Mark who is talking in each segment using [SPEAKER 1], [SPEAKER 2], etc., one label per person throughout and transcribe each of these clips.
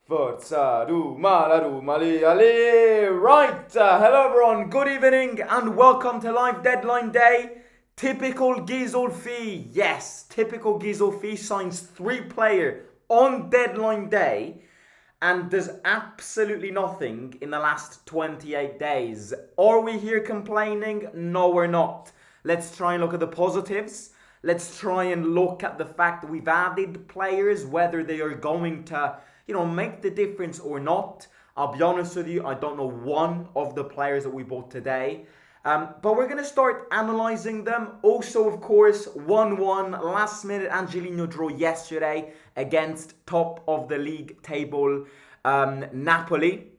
[SPEAKER 1] Forza Roma Ale. Right, hello everyone, good evening and welcome to live deadline day. Typical Gizolfi, yes, typical Gizolfi signs 3 player on deadline day and does absolutely nothing in the last 28 days. Are we here complaining? No, we're not. Let's try and look at the positives. Let's try and look at the fact that we've added players, whether they are going to, make the difference or not. I'll be honest with you, I don't know one of the players that we bought today. But we're going to start analysing them. Also, of course, 1-1 last minute Angelino draw yesterday against top of the league table Napoli.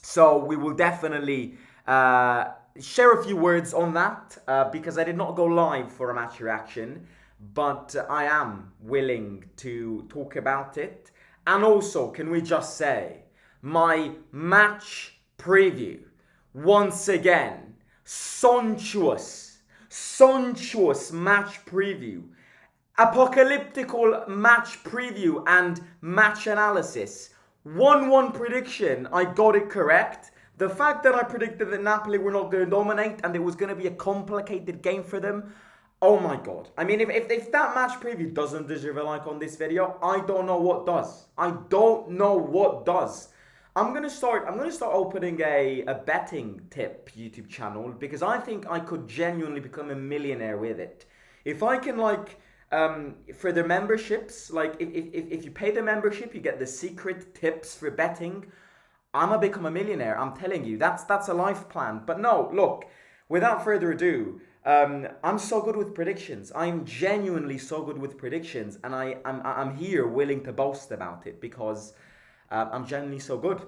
[SPEAKER 1] So we will definitely share a few words on that because I did not go live for a match reaction, but I am willing to talk about it. And also, can we just say, my match preview, once again, sumptuous match preview, apocalyptical match preview and match analysis. 1-1 prediction, I got it correct. The fact that I predicted that Napoli were not going to dominate and it was going to be a complicated game for them, oh my god. I mean, if that match preview doesn't deserve a like on this video, I don't know what does. I don't know what does. I'm gonna start opening a betting tip YouTube channel because I think I could genuinely become a millionaire with it. If I can for their memberships, if you pay the membership, you get the secret tips for betting. I'm gonna become a millionaire. I'm telling you, that's a life plan. But no, look, without further ado, I'm so good with predictions. I'm genuinely so good with predictions, and I'm here willing to boast about it because I'm genuinely so good.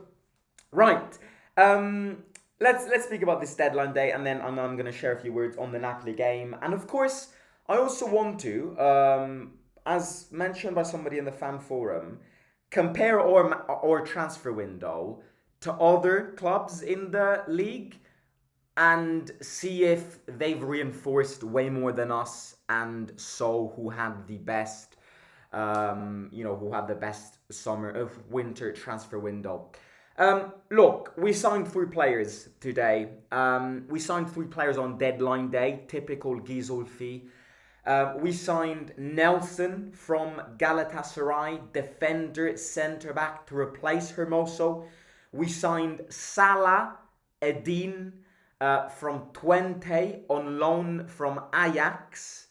[SPEAKER 1] Right. Let's speak about this deadline day, and then I'm going to share a few words on the Napoli game. And of course, I also want to, as mentioned by somebody in the fan forum, compare our transfer window to other clubs in the league and see if they've reinforced way more than us, and so who had the best winter transfer window. Look, we signed 3 players today. We signed 3 players on deadline day, typical Gizolfi. We signed Nelson from Galatasaray, defender, centre-back to replace Hermoso. We signed SALAH-EDDINE from Twente on loan from Ajax,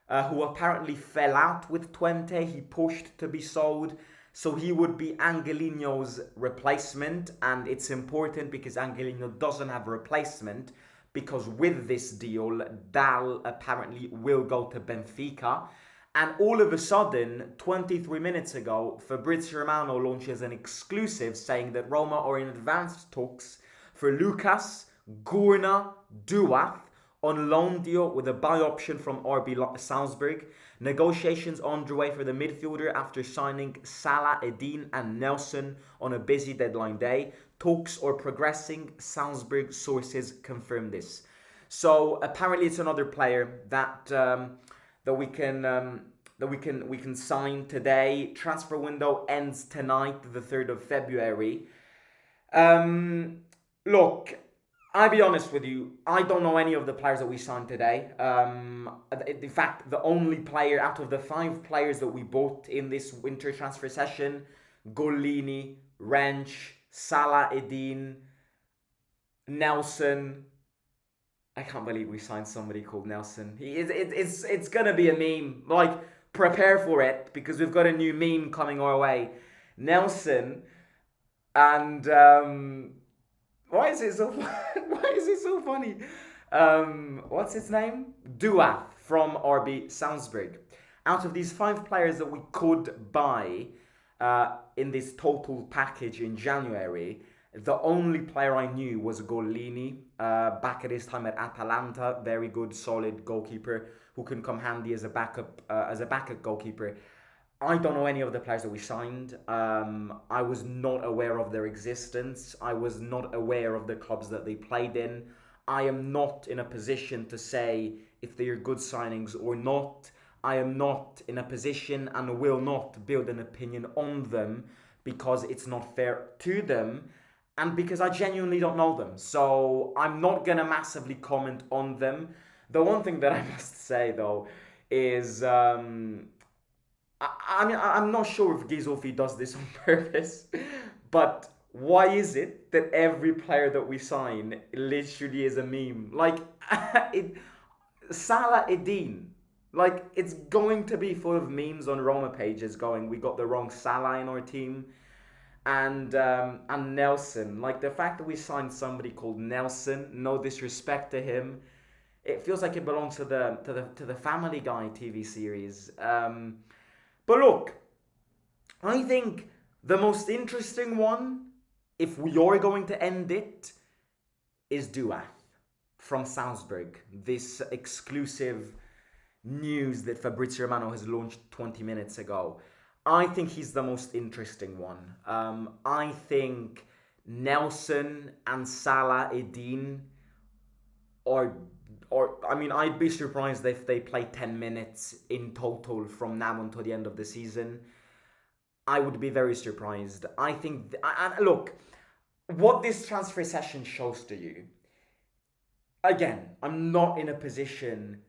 [SPEAKER 1] who apparently fell out with Twente. He pushed to be sold, so he would be Angelino's replacement, and it's important because Angelino doesn't have a replacement, because with this deal, Dal apparently will go to Benfica. And all of a sudden, 23 minutes ago, Fabrizio Romano launches an exclusive saying that Roma are in advanced talks for Lucas Gurna DOUATH on loan deal with a buy option from RB Salzburg. Negotiations underway for the midfielder after signing SALAH-EDDINE and Nelson on a busy deadline day. Talks are progressing. Salzburg sources confirm this. So apparently it's another player that we can sign today. Transfer window ends tonight, the 3rd of February. Look, I'll be honest with you, I don't know any of the players that we signed today. In fact, the only player out of the 5 players that we bought in this winter transfer session, Gollini, Wrench, SALAH-EDDINE, Nelson. I can't believe we signed somebody called Nelson. It's gonna be a meme. Prepare for it because we've got a new meme coming our way. Nelson and why is it so funny? What's his name? DOUATH from RB Salzburg. Out of these 5 players that we could buy in this total package in January, the only player I knew was Gollini, back at his time at Atalanta. Very good, solid goalkeeper who can come handy as a backup goalkeeper. I don't know any of the players that we signed. I was not aware of their existence. I was not aware of the clubs that they played in. I am not in a position to say if they are good signings or not. I am not in a position and will not build an opinion on them because it's not fair to them and because I genuinely don't know them. So I'm not gonna massively comment on them. The one thing that I must say though is I mean, I'm not sure if Gizolfi does this on purpose, but why is it that every player that we sign literally is a meme? Like, it, SALAH-EDDINE. Like, it's going to be full of memes on Roma pages going, we got the wrong Salah in our team. And Nelson. Like, the fact that we signed somebody called Nelson, no disrespect to him, it feels like it belongs to the Family Guy TV series. But look, I think the most interesting one, if we are going to end it, is DOUATH from Salzburg. This exclusive news that Fabrizio Romano has launched 20 minutes ago. I think he's the most interesting one. I think Nelson and SALAH-EDDINE I mean, I'd be surprised if they play 10 minutes in total from now until the end of the season. I would be very surprised. I think, look, what this transfer session shows to you, again, I'm not in a position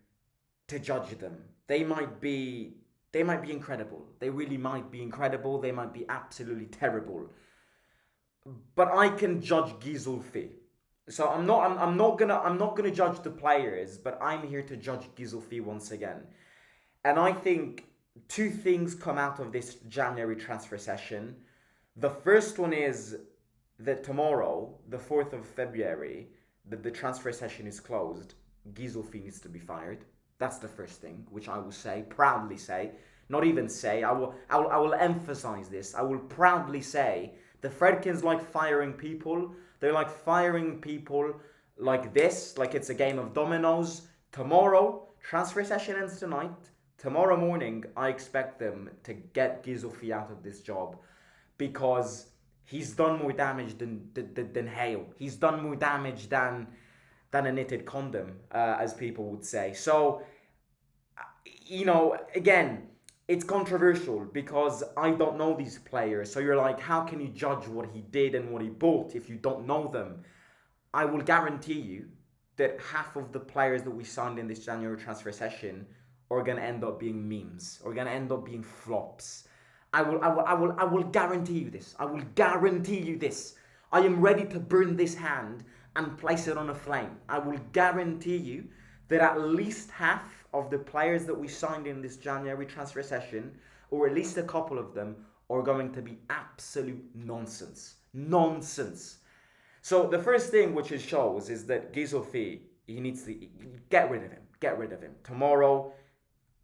[SPEAKER 1] to judge them. They might be incredible. They really might be incredible. They might be absolutely terrible. But I can judge Gizolfi. So I'm not gonna judge the players, but I'm here to judge Gizolfi once again. And I think two things come out of this January transfer session. The first one is that tomorrow, the 4th of February, the transfer session is closed. Gizolfi needs to be fired. That's the first thing, which I will say, proudly say, not even say, I will emphasize this. I will proudly say the Fredkins like firing people. They're like firing people like this, like it's a game of dominoes. Tomorrow, transfer session ends tonight. Tomorrow morning, I expect them to get Gizolfi out of this job because he's done more damage than hail. He's done more damage than a knitted condom, as people would say. So, you know, again, it's controversial because I don't know these players. So you're like, how can you judge what he did and what he bought if you don't know them? I will guarantee you that half of the players that we signed in this January transfer session are going to end up being memes, or going to end up being flops. I will guarantee you this. I will guarantee you this. I am ready to burn this hand and place it on a flame. I will guarantee you that at least half of the players that we signed in this January transfer session, or at least a couple of them, are going to be absolute nonsense. Nonsense. So the first thing which it shows is that Gizolfi, he needs to get rid of him. Get rid of him. Tomorrow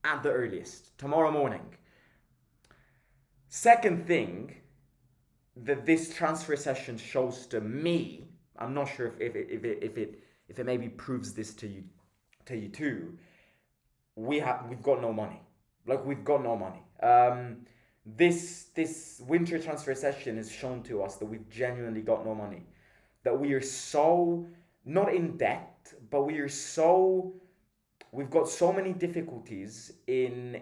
[SPEAKER 1] at the earliest. Tomorrow morning. Second thing that this transfer session shows to me, I'm not sure if it maybe proves this to you too. We've got no money. Like, we've got no money. This winter transfer session has shown to us that we've genuinely got no money. That we are so not in debt, but we've got so many difficulties in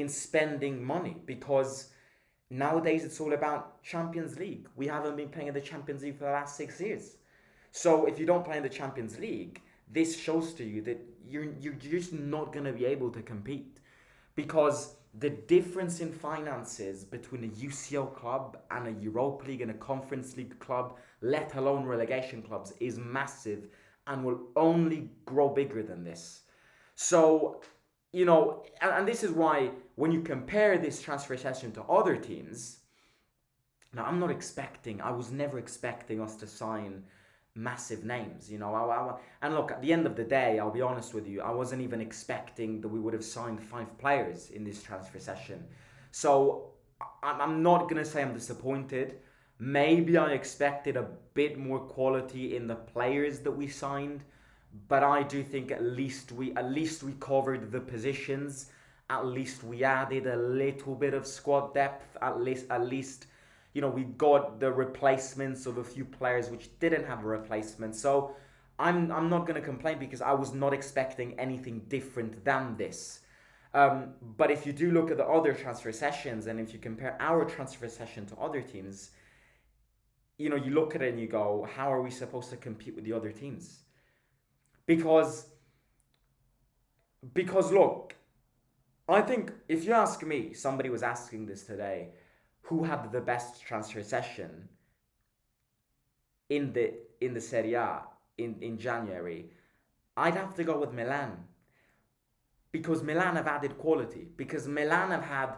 [SPEAKER 1] spending money because nowadays it's all about Champions League. We haven't been playing in the Champions League for the last 6 years. So if you don't play in the Champions League, this shows to you that you're just not going to be able to compete because the difference in finances between a UCL club and a Europa League and a Conference League club, let alone relegation clubs, is massive and will only grow bigger than this. So, you know, and this is why when you compare this transfer session to other teams, now I was never expecting us to sign massive names, you know. And look, at the end of the day, I'll be honest with you, I wasn't even expecting that we would have signed 5 players in this transfer session. So I'm not going to say I'm disappointed. Maybe I expected a bit more quality in the players that we signed, but I do think at least we covered the positions. At least we added a little bit of squad depth. At least you know, we got the replacements of a few players which didn't have a replacement. So I'm not going to complain because I was not expecting anything different than this. But if you do look at the other transfer sessions, and if you compare our transfer session to other teams, you look at it and you go, how are we supposed to compete with the other teams? Because look, I think if you ask me, somebody was asking this today, who had the best transfer session in the Serie A in January, I'd have to go with Milan, because Milan have added quality, because Milan have had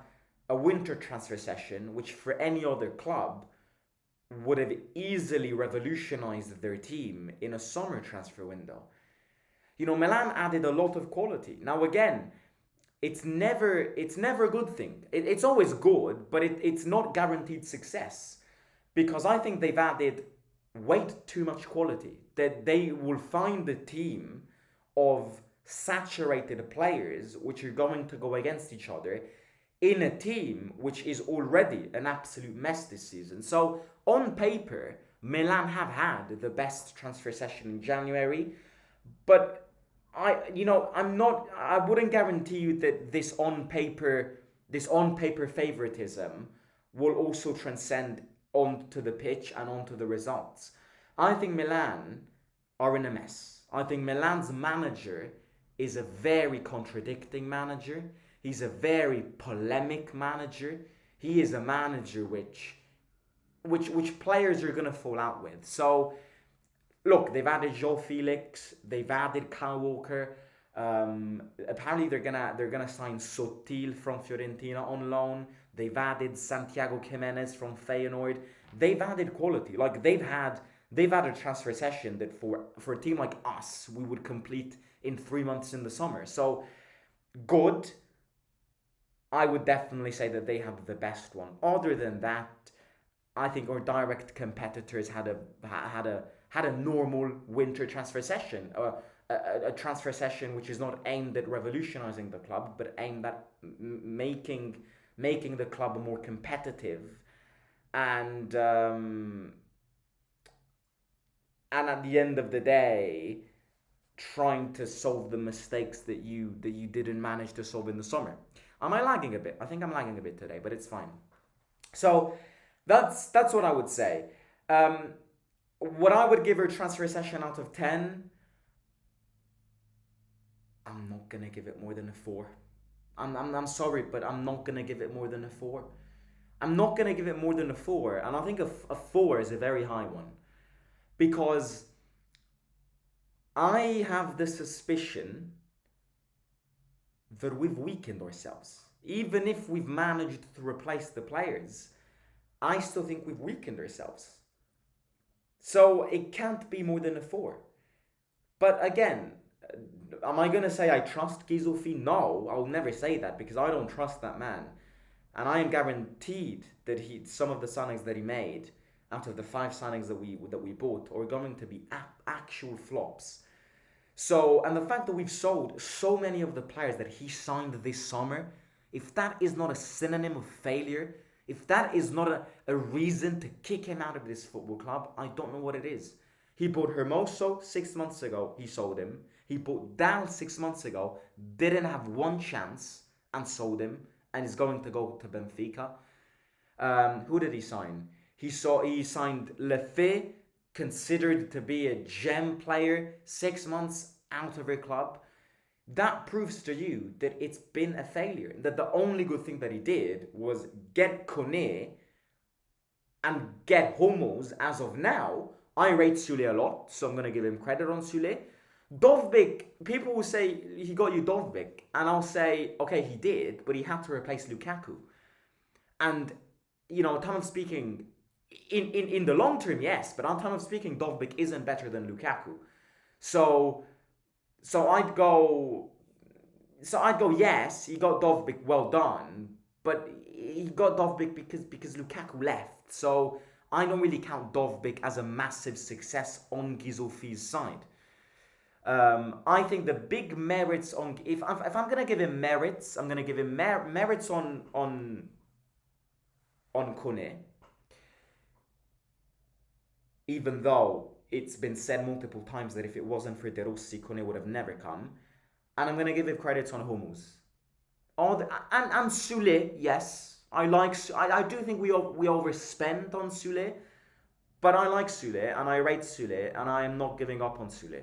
[SPEAKER 1] a winter transfer session which for any other club would have easily revolutionized their team in a summer transfer window. Milan added a lot of quality. Now again, it's never a good thing. It's always good, but it's not guaranteed success, because I think they've added way too much quality. That they will find a team of saturated players which are going to go against each other in a team which is already an absolute mess this season. So on paper, Milan have had the best transfer session in January, but I wouldn't guarantee you that this on paper favoritism will also transcend onto the pitch and onto the results. I think Milan are in a mess. I think Milan's manager is a very contradicting manager. He's a very polemic manager. He is a manager which players are gonna fall out with. So look, they've added Joe Felix, they've added Kyle Walker. Apparently they're gonna sign Sotil from Fiorentina on loan. They've added Santiago Jimenez from Feyenoord. They've added quality. Like they've had a transfer session that for a team like us we would complete in 3 months in the summer. So good. I would definitely say that they have the best one. Other than that, I think our direct competitors had a normal winter transfer session, a transfer session which is not aimed at revolutionizing the club, but aimed at making the club more competitive, and at the end of the day, trying to solve the mistakes that you didn't manage to solve in the summer. Am I lagging a bit? I think I'm lagging a bit today, but it's fine. So that's what I would say. What I would give her transfer session out of 10, I'm not gonna give it more than a 4. I'm sorry, but I'm not gonna give it more than a 4. I'm not gonna give it more than a 4, and I think a 4 is a very high one, because I have the suspicion that we've weakened ourselves. Even if we've managed to replace the players, I still think we've weakened ourselves. So it can't be more than a 4. But again, am I going to say I trust Ghisolfi? No, I'll never say that, because I don't trust that man. And I am guaranteed that some of the signings that he made, out of the 5 signings that we bought, are going to be actual flops. So, and the fact that we've sold so many of the players that he signed this summer, if that is not a synonym of failure, if that is not a reason to kick him out of this football club, I don't know what it is. He bought Hermoso 6 months ago, he sold him. He bought Dal 6 months ago, didn't have one chance, and sold him, and is going to go to Benfica. Who did he sign? He signed Lefebvre, considered to be a gem player, 6 months out of her club. That proves to you that it's been a failure. That the only good thing that he did was get Kone and get Homos. As of now, I rate Sule a lot, so I'm going to give him credit on Sule. Dovbyk, people will say he got you Dovbyk, and I'll say, okay, he did, but he had to replace Lukaku. And, time of speaking, in the long term, yes, but on time of speaking, Dovbyk isn't better than Lukaku. So I'd go, yes, he got Dovbyk, well done, but he got Dovbyk because Lukaku left. So I don't really count Dovbyk as a massive success on Ghisolfi's side. I think the big merits on, if I'm gonna give him merits, I'm gonna give him merits on Kone, even though it's been said multiple times that if it wasn't for De Rossi, Kone would have never come. And I'm going to give him credits on Hummels. And Sule, yes, I do think we overspend on Sule, but I like Sule and I rate Sule and I am not giving up on Sule.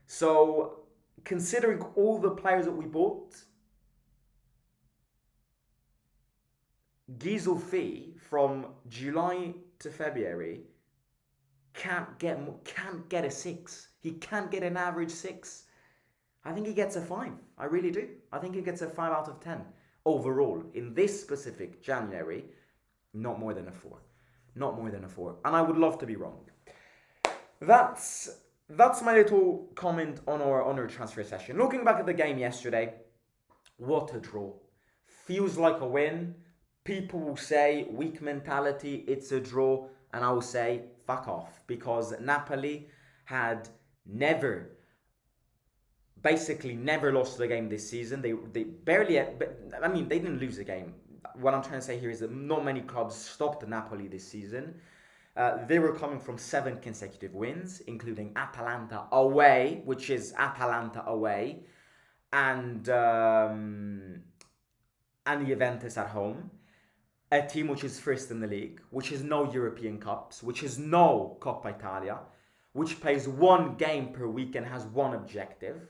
[SPEAKER 1] So considering all the players that we bought, Giesel fee from July to February can't get a 6. He can't get an average 6. I think he gets a 5. I really do. I think he gets a 5 out of 10 overall in this specific January. Not more than a 4. Not more than a 4. And I would love to be wrong. That's my little comment on our transfer session. Looking back at the game yesterday, what a draw. Feels like a win. People will say weak mentality, it's a draw, and I will say fuck off, because Napoli had basically never lost the game this season. They barely, I mean, they didn't lose the game. What I'm trying to say here is that not many clubs stopped Napoli this season. They were coming from 7 consecutive wins, including Atalanta away, which is Atalanta away, and Juventus at home. A team which is first in the league, which has no European Cups, which has no Coppa Italia, which plays 1 game per week and has 1 objective.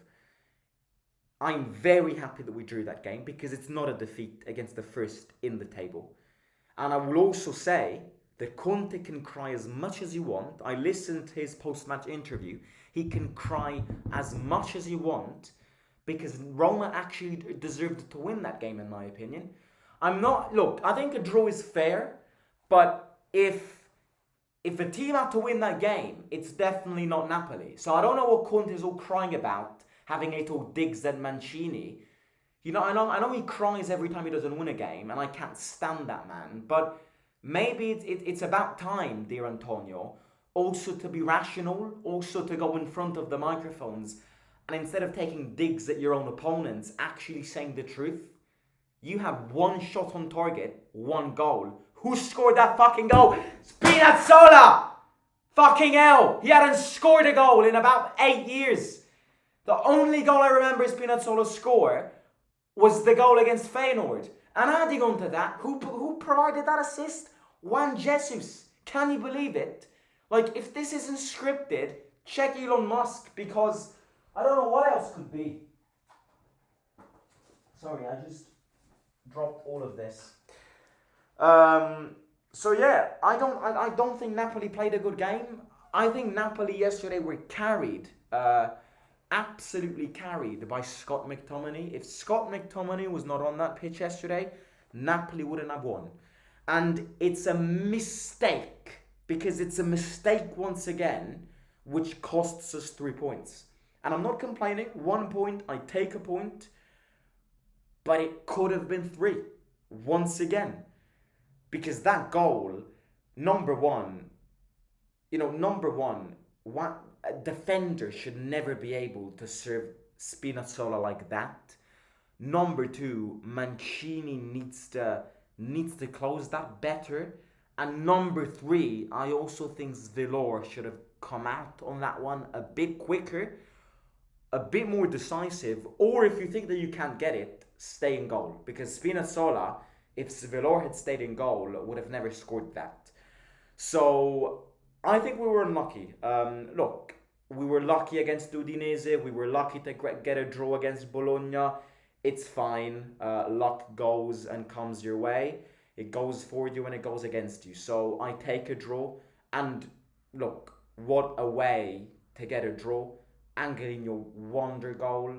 [SPEAKER 1] I'm very happy that we drew that game because it's not a defeat against the first in the table. And I will also say that Conte can cry as much as you want. I listened to his post-match interview. He can cry as much as you want because Roma actually deserved to win that game, in my opinion. I think a draw is fair, but if a team had to win that game, it's definitely not Napoli. So I don't know what Conte is all crying about, having little digs at Mancini. I know he cries every time he doesn't win a game, and I can't stand that man. But maybe it's about time, dear Antonio, also to be rational, also to go in front of the microphones, and instead of taking digs at your own opponents, actually saying the truth. You have 1 shot on target, 1 goal. Who scored that fucking goal? Spinazzola! Fucking hell! He hadn't scored a goal in about 8 years. The only goal I remember Spinazzola score was the goal against Feyenoord. And adding on to that, who provided that assist? Juan Jesus. Can you believe it? Like, if this isn't scripted, check Elon Musk, because I don't know what else could be. Sorry, I just dropped all of this. So yeah, I don't think Napoli played a good game. I think Napoli yesterday were carried, absolutely carried by Scott McTominay. If Scott McTominay was not on that pitch yesterday, Napoli wouldn't have won. And it's a mistake, because it's a mistake once again, which costs us 3 points. And I'm not complaining. 1 point, I take a point. But it could have been 3, once again. Because that goal, number one, what a defender should never be able to serve Spinazzola like that. Number 2, Mancini needs to close that better. And number 3, I also think Velour should have come out on that one a bit quicker, a bit more decisive, or if you think that you can't get it, stay in goal. Because Spinazzola, if Velour had stayed in goal, would have never scored that. So I think we were unlucky. Look, we were lucky against Udinese. We were lucky to get a draw against Bologna. It's fine. Luck goes and comes your way. It goes for you and it goes against you. So I take a draw. And look, what a way to get a draw. Angelino wonder goal.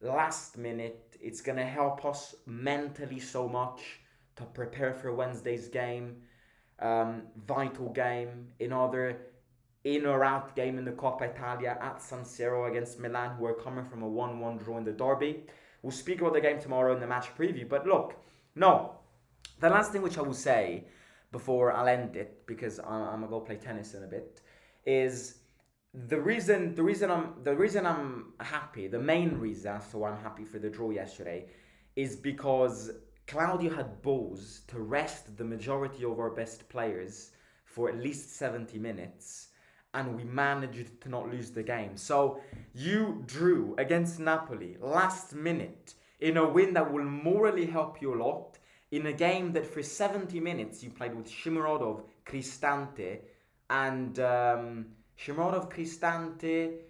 [SPEAKER 1] Last minute. It's going to help us mentally so much to prepare for Wednesday's game. Vital game. Another in or out game in the Coppa Italia at San Siro against Milan, who are coming from a 1-1 draw in the derby. We'll speak about the game tomorrow in the match preview. But look, no. The last thing which I will say before I'll end it, because I'm gonna go play tennis in a bit, is the reason I'm happy, the main reason as to why I'm happy for the draw yesterday, is because Claudio had balls to rest the majority of our best players for at least 70 minutes, and we managed to not lose the game. So you drew against Napoli last minute. in a win that will morally help you a lot, in a game that for 70 minutes you played with Shimurodov, Cristante, and Shimurodov, Cristante,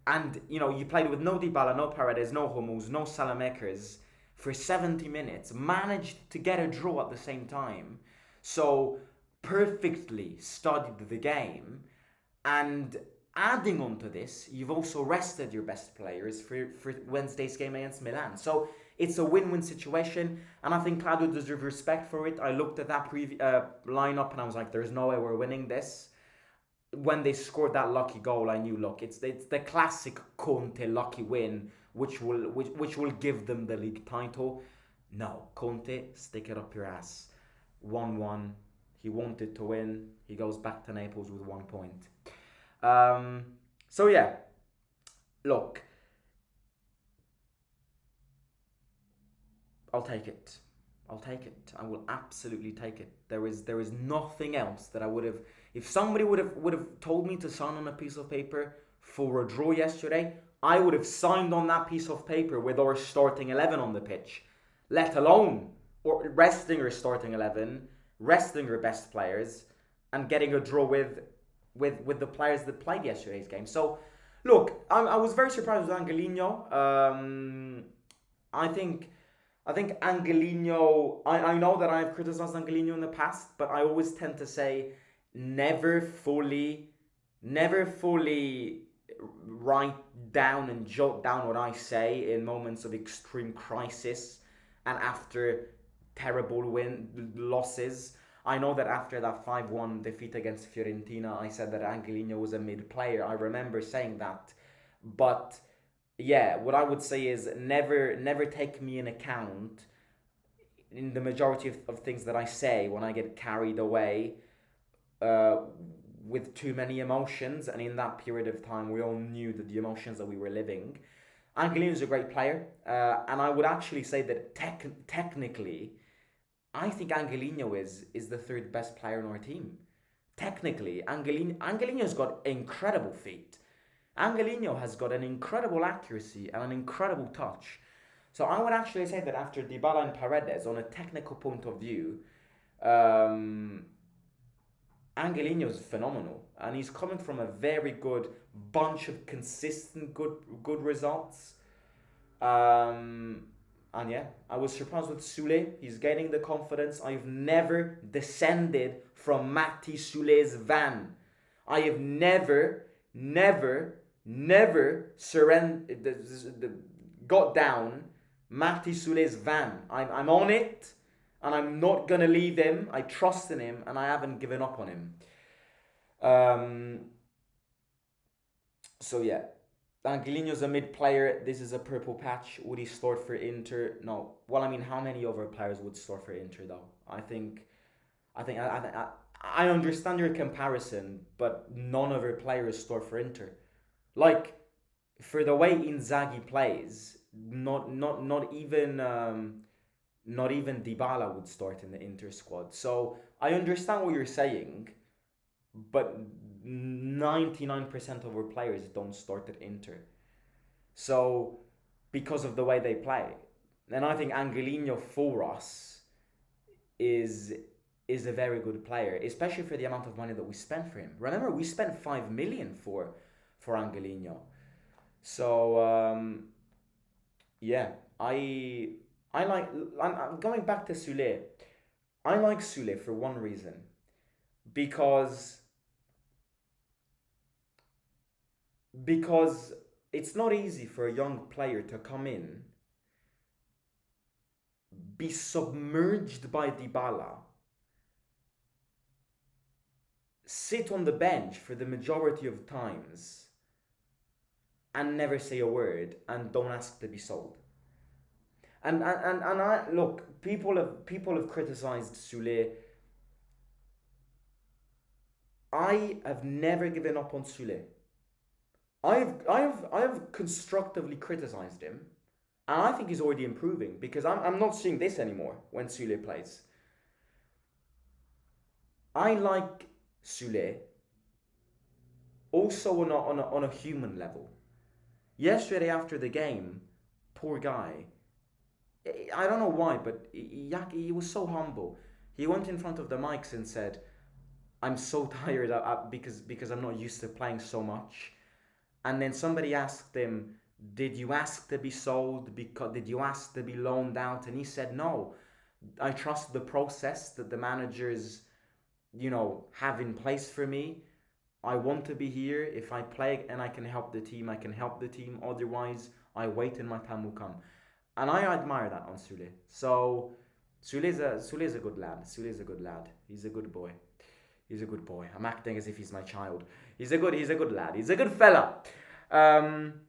[SPEAKER 1] and you played with no Dybala, no Paredes, no Hummels, no Salamakers for 70 minutes, managed to get a draw at the same time. So perfectly studied the game, and adding on to this, you've also rested your best players for Wednesday's game against Milan. So it's a win-win situation, and I think Claudio deserves respect for it. I looked at that lineup and I was like, there's no way we're winning this. When they scored that lucky goal, I knew, look, it's the classic Conte lucky win, which will give them the league title. No, Conte, stick it up your ass. 1-1. He wanted to win. He goes back to Naples with 1 point. So yeah, look, I'll take it. I'll take it. I will absolutely take it. There is nothing else that I would have. If somebody would have told me to sign on a piece of paper for a draw yesterday, I would have signed on that piece of paper with our starting 11 on the pitch, let alone or resting our starting 11, resting our best players, and getting a draw with the players that played yesterday's game. So, look, I was very surprised with Angelino. I think Angelino, I know that I've criticized Angelino in the past, but I always tend to say never fully write down and jot down what I say in moments of extreme crisis and after terrible losses. I know that after that 5-1 defeat against Fiorentina, I said that Angelino was a mid-player. I remember saying that. But yeah, what I would say is never take me in account in the majority of things that I say when I get carried away with too many emotions. And in that period of time, we all knew that the emotions that we were living. Angelino is a great player. And I would actually say that technically, I think Angelino is the third best player on our team. Technically, Angelino's got incredible feet. Angelino has got an incredible accuracy and an incredible touch. So I would actually say that after Dybala and Paredes, on a technical point of view, Angelino is phenomenal, and he's coming from a very good bunch of consistent good results. And yeah, I was surprised with Soulé. He's gaining the confidence. I've never descended from Matti Soulé's van. I have never got down Matti Soulé's van. I'm on it, and I'm not gonna leave him. I trust in him, and I haven't given up on him. So yeah, Angelino's a mid-player. This is a purple patch. Would he start for Inter? No. Well, I mean, how many other players would start for Inter though? I understand your comparison, but none of our players start for Inter. Like, for the way Inzaghi plays, not even Dybala would start in the Inter squad. So I understand what you're saying, but 99% of our players don't start at Inter. So, because of the way they play. And I think Angelino for us is a very good player, especially for the amount of money that we spent for him. Remember, we spent 5 million for Angelino. So, yeah, I'm going back to Soulé. I like Soulé for one reason. Because it's not easy for a young player to come in, be submerged by Dybala, sit on the bench for the majority of times, and never say a word, and don't ask to be sold. And I look, people have criticized Soulé. I have never given up on Soulé. I have constructively criticized him, and I think he's already improving because I'm not seeing this anymore when Soulé plays. I like Soulé also on a human level. Yesterday after the game, poor guy, I don't know why, but he was so humble. He went in front of the mics and said, "I'm so tired because I'm not used to playing so much." And then somebody asked him, "Did you ask to be sold? Because did you ask to be loaned out?" And he said, "No, I trust the process that the managers, have in place for me. I want to be here. If I play and I can help the team, I can help the team. Otherwise, I wait and my time will come." And I admire that on Sule. So Sule's a good lad. Sule's a good lad. He's a good boy. He's a good boy. I'm acting as if he's my child. He's a good lad. He's a good fella. Um,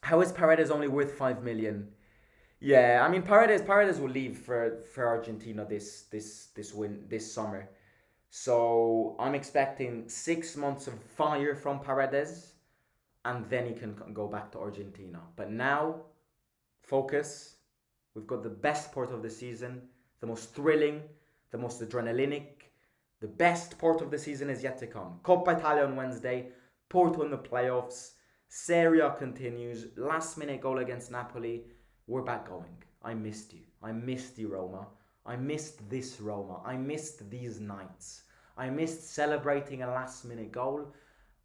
[SPEAKER 1] how is Paredes only worth 5 million? Yeah, I mean Paredes will leave for Argentina this summer. So I'm expecting 6 months of fire from Paredes, and then he can go back to Argentina. But now, focus. We've got the best part of the season, the most thrilling, the most adrenalinic. The best part of the season is yet to come. Coppa Italia on Wednesday, Porto in the playoffs, Serie A continues, last minute goal against Napoli. We're back going. I missed you. I missed you, Roma. I missed this Roma. I missed these nights. I missed celebrating a last minute goal,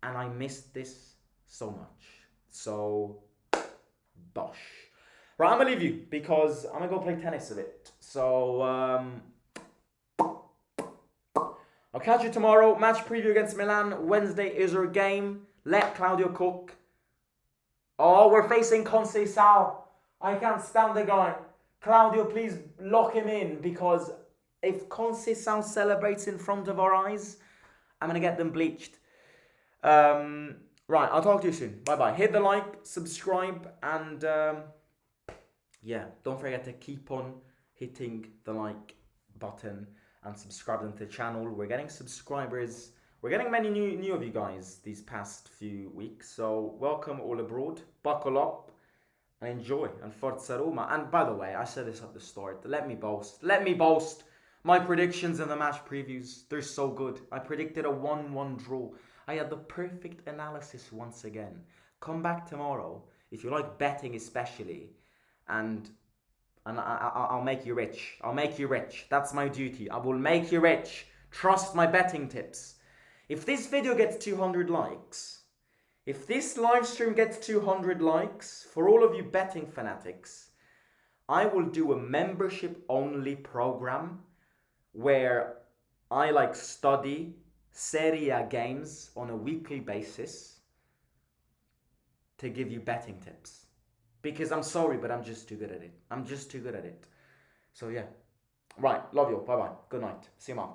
[SPEAKER 1] and I missed this so much. So, bosh. Right, I'm gonna leave you because I'm gonna go play tennis a bit. So, I'll catch you tomorrow. Match preview against Milan. Wednesday is our game. Let Claudio cook. Oh, we're facing Conceição. I can't stand the guy. Claudio, please lock him in, because if Conceição celebrates in front of our eyes, I'm going to get them bleached. Right, I'll talk to you soon. Bye-bye. Hit the like, subscribe, and yeah, don't forget to keep on hitting the like button and subscribing to the channel. We're getting subscribers. We're getting many new of you guys these past few weeks. So welcome all abroad. Buckle up and enjoy. And Forza Roma. And by the way, I said this at the start. Let me boast. Let me boast. My predictions in the match previews, they're so good. I predicted a 1-1 draw. I had the perfect analysis once again. Come back tomorrow, if you like betting especially, and I'll make you rich. I'll make you rich. That's my duty. I will make you rich. Trust my betting tips. If this video gets 200 likes, if this live stream gets 200 likes, for all of you betting fanatics, I will do a membership only program where I study Serie A games on a weekly basis to give you betting tips. Because I'm sorry, but I'm just too good at it. I'm just too good at it. So yeah. Right, love you. Bye bye. Good night. See you, mom.